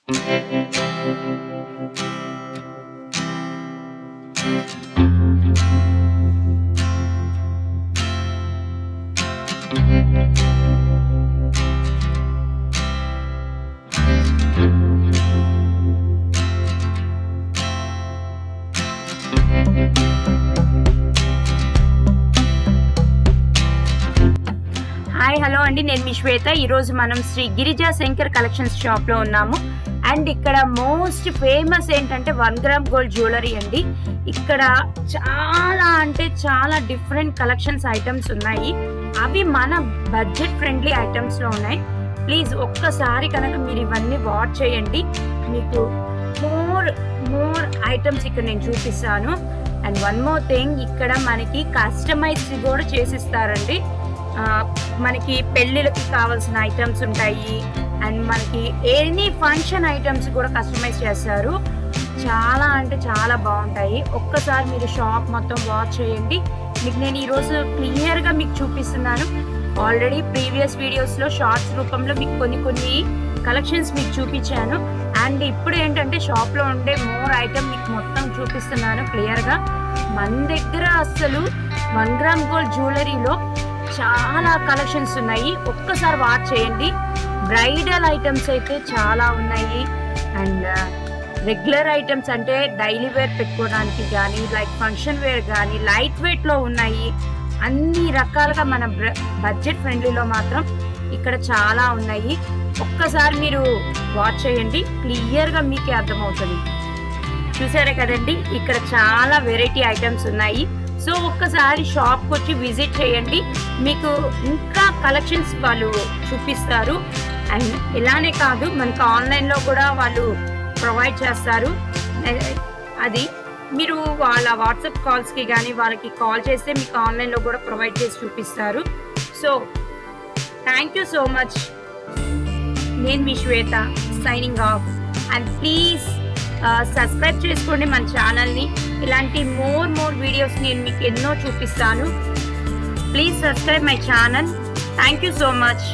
Hi hello అండి, నేను మీ శ్వేత. ఈరోజు మనం శ్రీ గిరిజా శంకర్ కలెక్షన్స్ షాప్లో ఉన్నాము. అండ్ ఇక్కడ మోస్ట్ ఫేమస్ ఏంటంటే 1 గ్రామ్ గోల్డ్ జ్యువెలరీ అండి. ఇక్కడ చాలా అంటే చాలా డిఫరెంట్ కలెక్షన్స్ ఐటమ్స్ ఉన్నాయి. అవి మన బడ్జెట్ ఫ్రెండ్లీ ఐటమ్స్లో ఉన్నాయి. ప్లీజ్ ఒక్కసారి కనుక మీరు ఇవన్నీ వాచ్ చేయండి. మీకు మోర్ ఐటమ్స్ ఇక్కడ నేను చూపిస్తాను. అండ్ వన్ మోర్ థింగ్, ఇక్కడ మనకి కస్టమైజ్ కూడా చేసిస్తారండి. మనకి పెళ్ళిళ్ళకి కావాల్సిన ఐటమ్స్ ఉంటాయి. అండ్ మనకి ఎనీ ఫంక్షన్ ఐటమ్స్ కూడా కస్టమైజ్ చేస్తారు. చాలా అంటే చాలా బాగుంటాయి. ఒక్కసారి మీరు షాప్ మొత్తం వాచ్ చేయండి. మీకు నేను ఈరోజు క్లియర్గా మీకు చూపిస్తున్నాను. ఆల్రెడీ ప్రీవియస్ వీడియోస్లో షార్ట్స్ రూపంలో మీకు కొన్ని కలెక్షన్స్ మీకు చూపించాను. అండ్ ఇప్పుడు ఏంటంటే షాప్లో ఉండే మోర్ ఐటమ్ మీకు మొత్తం చూపిస్తున్నాను క్లియర్గా. మన దగ్గర అసలు 1 గ్రామ్ గోల్డ్ జ్యువెలరీలో చాలా కలెక్షన్స్ ఉన్నాయి. ఒక్కసారి వాచ్ చేయండి. బ్రైడల్ ఐటమ్స్ అయితే చాలా ఉన్నాయి. అండ్ రెగ్యులర్ ఐటమ్స్ అంటే డైలీ వేర్ పెట్టుకోవడానికి కానీ, లైక్ ఫంక్షన్ వేర్ కానీ లైట్ వెయిట్లో ఉన్నాయి. అన్ని రకాలుగా మన బడ్జెట్ ఫ్రెండ్లీలో మాత్రం ఇక్కడ చాలా ఉన్నాయి. ఒక్కసారి మీరు వాచ్ చేయండి, క్లియర్గా మీకే అర్థమవుతుంది. చూసారే కదండి, ఇక్కడ చాలా వెరైటీ ఐటమ్స్ ఉన్నాయి. సో ఒక్కసారి షాప్కి వచ్చి విజిట్ చేయండి. మీకు ఇంకా కలెక్షన్స్ వాళ్ళు చూపిస్తారు. అండ్ ఇలానే కాదు, మనకి ఆన్లైన్లో కూడా వాళ్ళు ప్రొవైడ్ చేస్తారు. అది మీరు వాళ్ళ వాట్సాప్ కాల్స్కి కానీ వాళ్ళకి కాల్ చేస్తే మీకు ఆన్లైన్లో కూడా ప్రొవైడ్ చేసి చూపిస్తారు. So thank you so much. నేను మీ Shweta, signing off. And please subscribe చేసుకోండి మన ఛానల్ని. ఇలాంటి మోర్ వీడియోస్ నేను మీకు ఎన్నో చూపిస్తాను. Please subscribe my channel. Thank you so much.